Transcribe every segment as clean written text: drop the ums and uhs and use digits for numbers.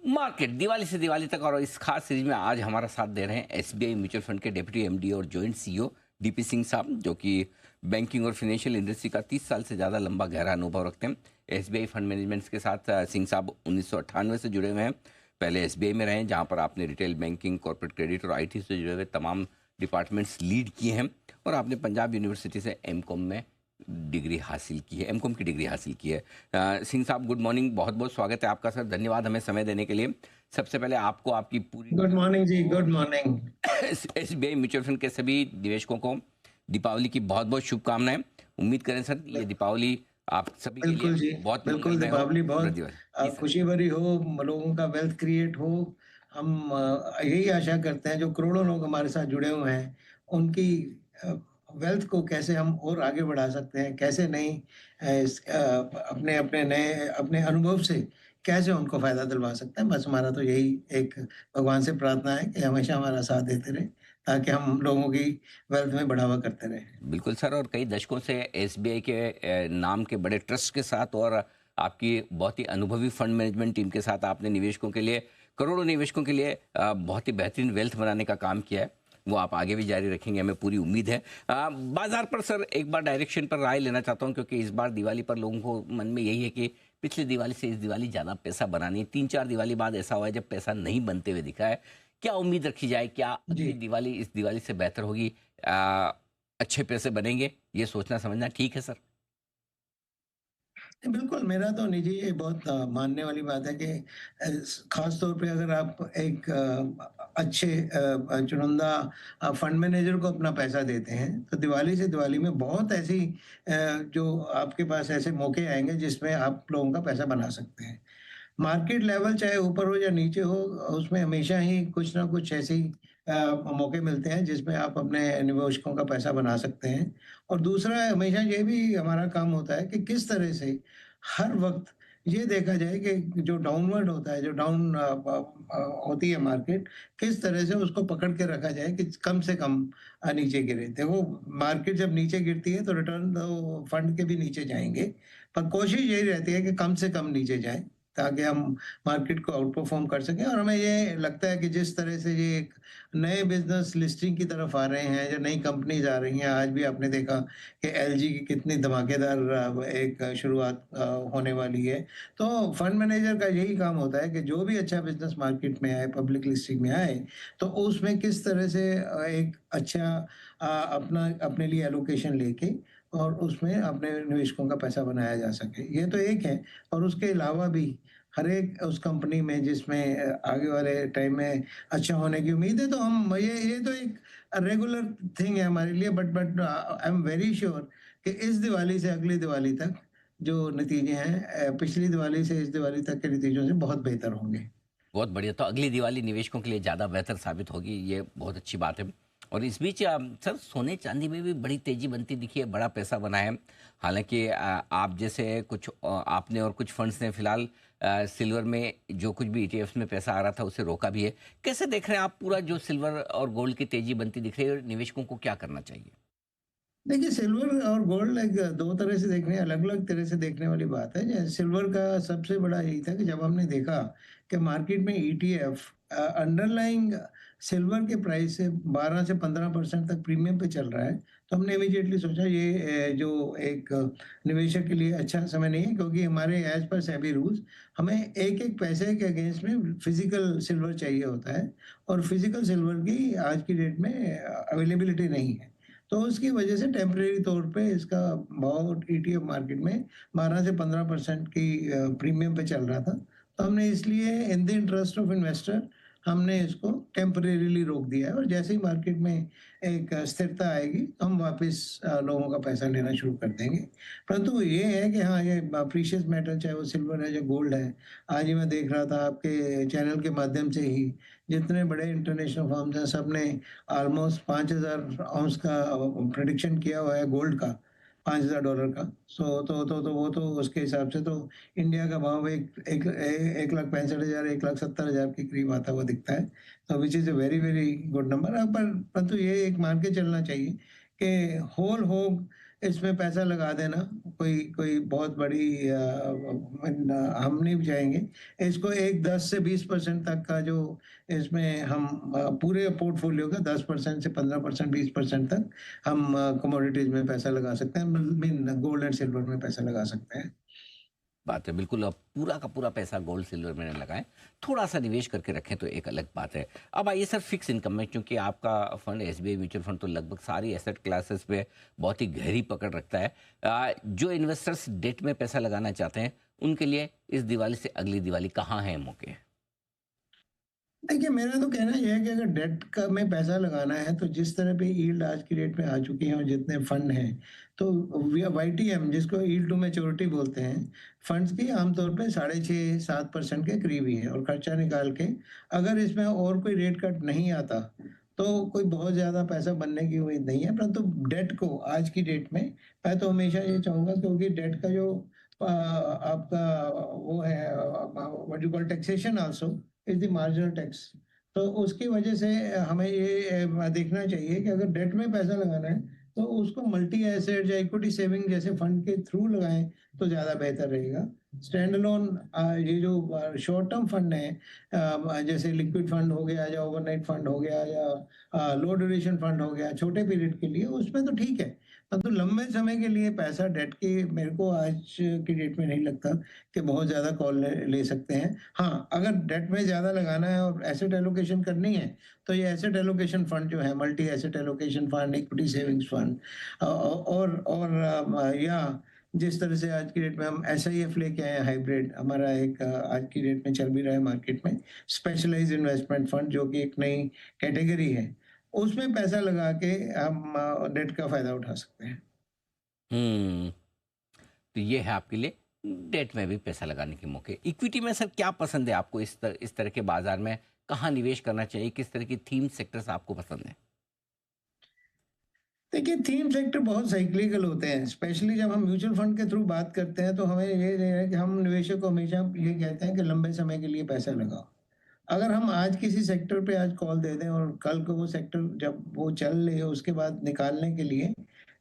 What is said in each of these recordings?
Market Diwali से दिवाली तक और इस खास सीरीज में आज हमारा साथ दे रहे हैं एसबीआई म्यूचुअल फंड के डिप्टी एमडी और जॉइंट सीईओ डीपी सिंह साहब, जो कि बैंकिंग और फाइनेंशियल इंडस्ट्री का 30 साल से ज़्यादा लंबा गहरा अनुभव रखते हैं। एसबीआई फंड मैनेजमेंट के साथ सिंह साहब 1998 से जुड़े हुए हैं। पहले एसबीआई में रहे हैं, जहाँ पर आपने रिटेल बैंकिंग, कॉर्पोरेट क्रेडिट और आईटी से जुड़े हुए तमाम डिपार्टमेंट्स लीड किए हैं। और आपने पंजाब यूनिवर्सिटी से एमकॉम में डिग्री हासिल की है, एमकॉम की डिग्री हासिल की है। सिंह साहब, गुड मॉर्निंग, बहुत बहुत स्वागत है आपका सर। धन्यवाद हमें समय देने के लिए। सबसे पहले आपको आपकी पूरी गुड मॉर्निंग जी, good morning. SBI mutual fund के सभी निवेशकों को दीपावली की बहुत बहुत शुभकामनाएं। उम्मीद करें सर ये दीपावली आप सभी के बिल्कुल जी, लिए बहुत बिल्कुल मंगलमय हो। दीपावली बहुत प्रतिभा जी सर। खुशी भरी हो, लोगों का वेल्थ क्रिएट हो। हम यही आशा करते हैं जो करोड़ों लोग हमारे साथ जुड़े हुए हैं, उनकी अ, वेल्थ को कैसे हम और आगे बढ़ा सकते हैं, कैसे नई अपने अपने नए अपने अनुभव से कैसे उनको फ़ायदा दिलवा सकते हैं। बस हमारा तो यही एक भगवान से प्रार्थना है कि हमेशा हमारा साथ देते रहें, ताकि हम लोगों की वेल्थ में बढ़ावा करते रहें। बिल्कुल सर, और कई दशकों से एसबीआई के नाम के बड़े ट्रस्ट के साथ और आपकी बहुत ही अनुभवी फंड मैनेजमेंट टीम के साथ आपने निवेशकों के लिए, करोड़ों निवेशकों के लिए बहुत ही बेहतरीन वेल्थ बनाने का काम किया है। वो आप आगे भी जारी रखेंगे, हमें पूरी उम्मीद है। बाजार पर सर एक बार डायरेक्शन पर राय लेना चाहता हूँ, क्योंकि इस बार दिवाली पर लोगों को मन में यही है कि पिछली दिवाली से इस दिवाली ज़्यादा पैसा बनानी है। 3-4 दिवाली बाद ऐसा हुआ है जब पैसा नहीं बनते हुए दिखा है। क्या उम्मीद रखी जाए, क्या जी। अगली दिवाली इस दिवाली से बेहतर होगी? अच्छे पैसे बनेंगे, ये सोचना समझना ठीक है सर? बिल्कुल, मेरा तो निजी ये बहुत मानने वाली बात है कि ख़ास तौर पे अगर आप एक अच्छे चुनिंदा फंड मैनेजर को अपना पैसा देते हैं, तो दिवाली से दिवाली में बहुत ऐसी जो आपके पास ऐसे मौके आएँगे जिसमें आप लोगों का पैसा बना सकते हैं। मार्केट लेवल चाहे ऊपर हो या नीचे हो, उसमें हमेशा ही कुछ ना कुछ ऐसे ही मौके मिलते हैं जिसमें आप अपने निवेशकों का पैसा बना सकते हैं। और दूसरा हमेशा ये भी हमारा काम होता है कि किस तरह से हर वक़्त ये देखा जाए कि जो डाउनवर्ड होता है, जो डाउन होती है मार्केट, किस तरह से उसको पकड़ के रखा जाए कि कम से कम नीचे गिरे। देखो, मार्केट जब नीचे गिरती है तो रिटर्न तो फंड के भी नीचे जाएँगे, पर कोशिश यही रहती है कि कम से कम नीचे जाएँ, ताकि हम मार्केट को आउट परफ़ॉर्म कर सकें। और हमें ये लगता है कि जिस तरह से ये एक नए बिज़नेस लिस्टिंग की तरफ आ रहे हैं, जो नई कंपनीज़ आ रही हैं, आज भी आपने देखा कि एलजी की कितनी धमाकेदार एक शुरुआत होने वाली है। तो फंड मैनेजर का यही काम होता है कि जो भी अच्छा बिज़नेस मार्केट में आए, पब्लिक लिस्टिंग में आए, तो उसमें किस तरह से एक अच्छा अपना अपने लिए एलोकेशन लेके और उसमें अपने निवेशकों का पैसा बनाया जा सके। ये तो एक है। और उसके अलावा भी हर एक उस कंपनी में जिसमें आगे वाले टाइम में अच्छा होने की उम्मीद है, तो हम ये तो एक रेगुलर थिंग है हमारे लिए। But I am very sure कि इस दिवाली से अगली दिवाली तक जो नतीजे हैं, पिछली दिवाली से इस दिवाली तक के नतीजों से बहुत बेहतर होंगे। बहुत बढ़िया। तो अगली दिवाली निवेशकों के लिए ज़्यादा बेहतर साबित होगी, ये बहुत अच्छी बात है। और इस बीच सर सोने चांदी में भी बड़ी तेजी बनती दिखी है, बड़ा पैसा बना है। हालांकि आप जैसे कुछ आपने और कुछ फंड्स ने फिलहाल सिल्वर में जो कुछ भी ईटीएफ्स में पैसा आ रहा था उसे रोका भी है। कैसे देख रहे हैं आप पूरा जो सिल्वर और गोल्ड की तेजी बनती दिख रही है, और निवेशकों को क्या करना चाहिए? देखिए, सिल्वर और गोल्ड एक 2 तरह से देखने, अलग-अलग तरह से देखने वाली बात है। जैसे सिल्वर का सबसे बड़ा यही था कि जब हमने देखा कि मार्केट में ईटीएफ अंडरलाइंग सिल्वर के प्राइस से 12 से 15% तक प्रीमियम पे चल रहा है, तो हमने इमीडिएटली सोचा ये जो एक निवेशक के लिए अच्छा समय नहीं है, क्योंकि हमारे एज़ पर सेबी रूल्स हमें एक-एक पैसे के अगेंस्ट में फिज़िकल सिल्वर चाहिए होता है, और फिज़िकल सिल्वर की आज की डेट में अवेलेबिलिटी नहीं है। तो उसकी वजह से टेम्परेरी तौर पे इसका भाव ईटीएफ मार्केट में 12 से 15% की प्रीमियम पे चल रहा था। तो हमने इसलिए in the interest of investor हमने इसको टेम्परेरीली रोक दिया है, और जैसे ही मार्केट में एक स्थिरता आएगी, तो हम वापस लोगों का पैसा लेना शुरू कर देंगे। परंतु ये है कि हाँ, ये प्रीशियस मेटल चाहे वो सिल्वर है या गोल्ड है, आज ही मैं देख रहा था आपके चैनल के माध्यम से ही जितने बड़े इंटरनेशनल फर्म्स हैं, सबने ऑलमोस्ट 5000 आउंस का प्रेडिक्शन किया हुआ है गोल्ड का, $5000 का। सो तो वो तो उसके हिसाब से तो इंडिया का भाव एक एक ए 1,65,000 1,70,000 के करीब आता हुआ दिखता है। तो which is a very, very good number. पर परंतु ये एक मान के चलना चाहिए कि होल होग इसमें पैसा लगा देना कोई कोई बहुत बड़ी हम नहीं चाहेंगे। इसको एक 10 से 20% तक का जो इसमें हम पूरे पोर्टफोलियो का 10% से 15%, 20% तक हम कमोडिटीज में पैसा लगा सकते हैं, मीन गोल्ड एंड सिल्वर में पैसा लगा सकते हैं। बात है बिल्कुल। अब पूरा का पूरा पैसा गोल्ड सिल्वर में न लगाएं, थोड़ा सा निवेश करके रखें तो एक अलग बात है। अब आइए सर फिक्स इनकम में, क्योंकि आपका फंड एसबीआई म्यूचुअल फंड तो लगभग सारी एसेट क्लासेस पे बहुत ही गहरी पकड़ रखता है। जो इन्वेस्टर्स डेट में पैसा लगाना चाहते हैं उनके लिए इस दिवाली से अगली दिवाली कहाँ है मौके? देखिए, मेरा तो कहना ये है कि अगर डेट का में पैसा लगाना है तो जिस तरह पे यील्ड आज की डेट में आ चुकी है और जितने फंड हैं, तो वाईटीएम जिसको यील्ड टू मैच्योरिटी बोलते हैं, फंड्स की आमतौर पे 6.5-7% के करीब ही है। और खर्चा निकाल के अगर इसमें और कोई रेट कट नहीं आता तो कोई बहुत ज़्यादा पैसा बनने की उम्मीद नहीं है। परंतु डेट को आज की डेट में मैं तो हमेशा ये चाहूँगा, क्योंकि डेट का जो आपका वो है what you call taxation also is the marginal tax. तो उसकी वजह से हमें ये देखना चाहिए कि अगर डेट में पैसा लगाना है तो उसको मल्टी एसेट या इक्विटी सेविंग जैसे फंड के थ्रू लगाएं तो ज़्यादा बेहतर रहेगा। स्टैंड अलोन ये जो शॉर्ट टर्म फंड है, जैसे लिक्विड फंड हो गया या ओवरनाइट फंड हो गया या लो ड्यूरेशन फंड हो गया छोटे पीरियड के लिए, उसमें तो ठीक है। तो लंबे समय के लिए पैसा डेट की मेरे को आज की डेट में नहीं लगता कि बहुत ज़्यादा कॉल ले सकते हैं। हाँ, अगर डेट में ज़्यादा लगाना है और एसेट एलोकेशन करनी है तो ये एसेट एलोकेशन फंड जो है, multi asset allocation fund, equity savings fund या जिस तरह से आज की डेट में हम एसआईएफ लेके आए हैं हाइब्रिड, हमारा एक आज की डेट में चल भी रहा है मार्केट में, स्पेशलाइज्ड इन्वेस्टमेंट फंड, जो कि एक नई कैटेगरी है, उसमें पैसा लगा के हम डेट का फायदा उठा सकते हैं। हम्म। तो ये है आपके लिए डेट में भी पैसा लगाने के मौके। इक्विटी में सर क्या पसंद है आपको? इस तरह के बाजार में कहाँ निवेश करना चाहिए? किस तरह की थीम सेक्टर्स आपको पसंद है? देखिए, थीम सेक्टर बहुत साइक्लिकल होते हैं, स्पेशली जब हम म्यूचुअल फंड के थ्रू बात करते हैं तो हमें ये है कि हम निवेशक को हमेशा ये कहते हैं कि लंबे समय के लिए पैसा लगाओ। अगर हम आज किसी सेक्टर पे आज कॉल दे दें और कल को वो सेक्टर जब वो चल रही है उसके बाद निकालने के लिए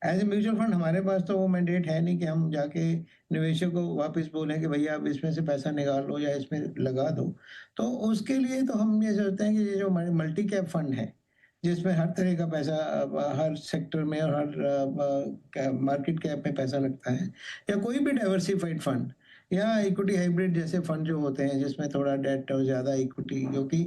एज ए म्यूचुअल फंड हमारे पास तो वो मैंडेट है नहीं कि हम जाके निवेशक को वापस बोलें कि भैया आप इसमें से पैसा निकाल लो या इसमें लगा दो। तो उसके लिए तो हम ये सोचते हैं कि ये जो हमारे मल्टी कैप फंड है, जिसमें हर तरह का पैसा हर सेक्टर में और हर मार्केट कैप में पैसा लगता है, या कोई भी डाइवर्सिफाइड फंड या इक्विटी हाइब्रिड जैसे फंड जो होते हैं जिसमें थोड़ा डेट और ज़्यादा इक्विटी, क्योंकि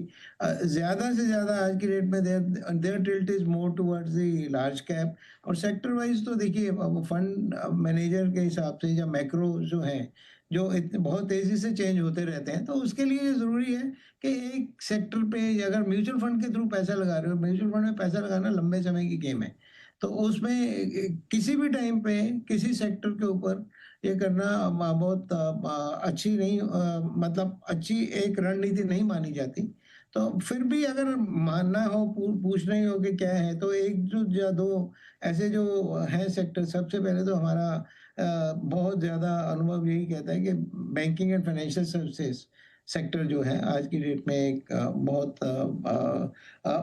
ज़्यादा से ज़्यादा आज की डेट में there there tilt is more towards the large cap. और सेक्टर वाइज तो देखिए, फंड मैनेजर के हिसाब से या मैक्रो जो है, जो बहुत तेज़ी से चेंज होते रहते हैं, तो उसके लिए ये ज़रूरी है कि एक सेक्टर पे अगर म्यूचुअल फंड के थ्रू पैसा लगा रहे हो, म्यूचुअल फंड में पैसा लगाना लंबे समय की गेम है। तो उसमें किसी भी टाइम पे किसी सेक्टर के ऊपर ये करना बहुत अच्छी नहीं, मतलब अच्छी एक रणनीति नहीं मानी जाती। तो फिर भी अगर मानना हो, पूछना ही हो कि क्या है, तो एक जो या दो ऐसे जो हैं सेक्टर, सबसे पहले तो हमारा बहुत ज़्यादा अनुभव यही कहता है कि banking and financial services sector जो है आज की डेट में एक बहुत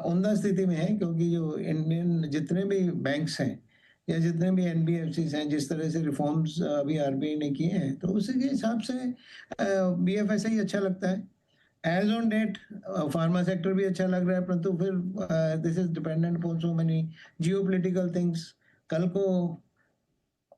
उम्दा स्थिति में है, क्योंकि जो इंडियन जितने भी बैंक्स हैं या जितने भी एनबीएफसीज हैं, जिस तरह से रिफॉर्म्स अभी आरबीआई ने किए हैं, तो उसी के हिसाब से बीएफएसआई अच्छा लगता है। As on date pharma sector भी अच्छा लग रहा है, परंतु फिर this is dependent upon so many geopolitical things. कल को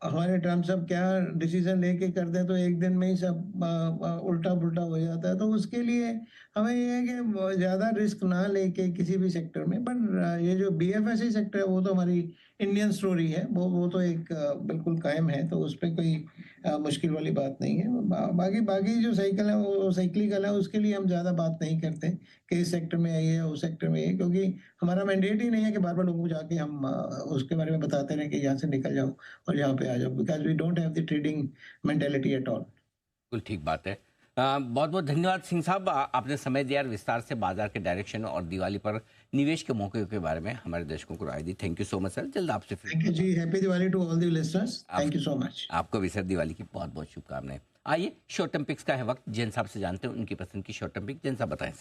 हमारे ट्रम्प सब क्या डिसीजन लेके कर दें तो एक दिन में ही सब उल्टा पुल्टा हो जाता है। तो उसके लिए हमें ये है कि ज़्यादा रिस्क ना लेके किसी भी सेक्टर में, पर ये जो बीएफएसई सेक्टर है वो तो हमारी इंडियन स्टोरी है, वो तो एक बिल्कुल कायम है, तो उस पर कोई मुश्किल वाली बात नहीं है। बाकी बाकी जो साइकिल है वो साइक्लिकल है, उसके लिए हम ज़्यादा बात नहीं करते कि इस सेक्टर में आइए या उस सेक्टर में आइए, क्योंकि हमारा मैंडेट ही नहीं है कि बार बार लोगों को जाके हम उसके बारे में बताते रहें कि यहाँ से निकल जाओ और यहाँ पे आ जाओ, because we don't have the trading mentality at all. बिल्कुल ठीक बात है। बहुत बहुत धन्यवाद सिंह साहब, आपने समय दिया और विस्तार से बाजार के डायरेक्शन और दिवाली पर निवेश के मौके के बारे में हमारे दर्शकों को राय दी। Thank you so much sir. जल्द आपसे फिर। थैंक यू जी, happy Diwali to all the listeners, thank you so much. आपको भी सर दिवाली की बहुत बहुत शुभकामनाएं। आइए शॉर्ट टर्म पिक्स का है वक्त। जैन साहब से जानते हैं उनकी पसंद की शॉर्ट टर्म पिक। जैन साहब बताएं सर।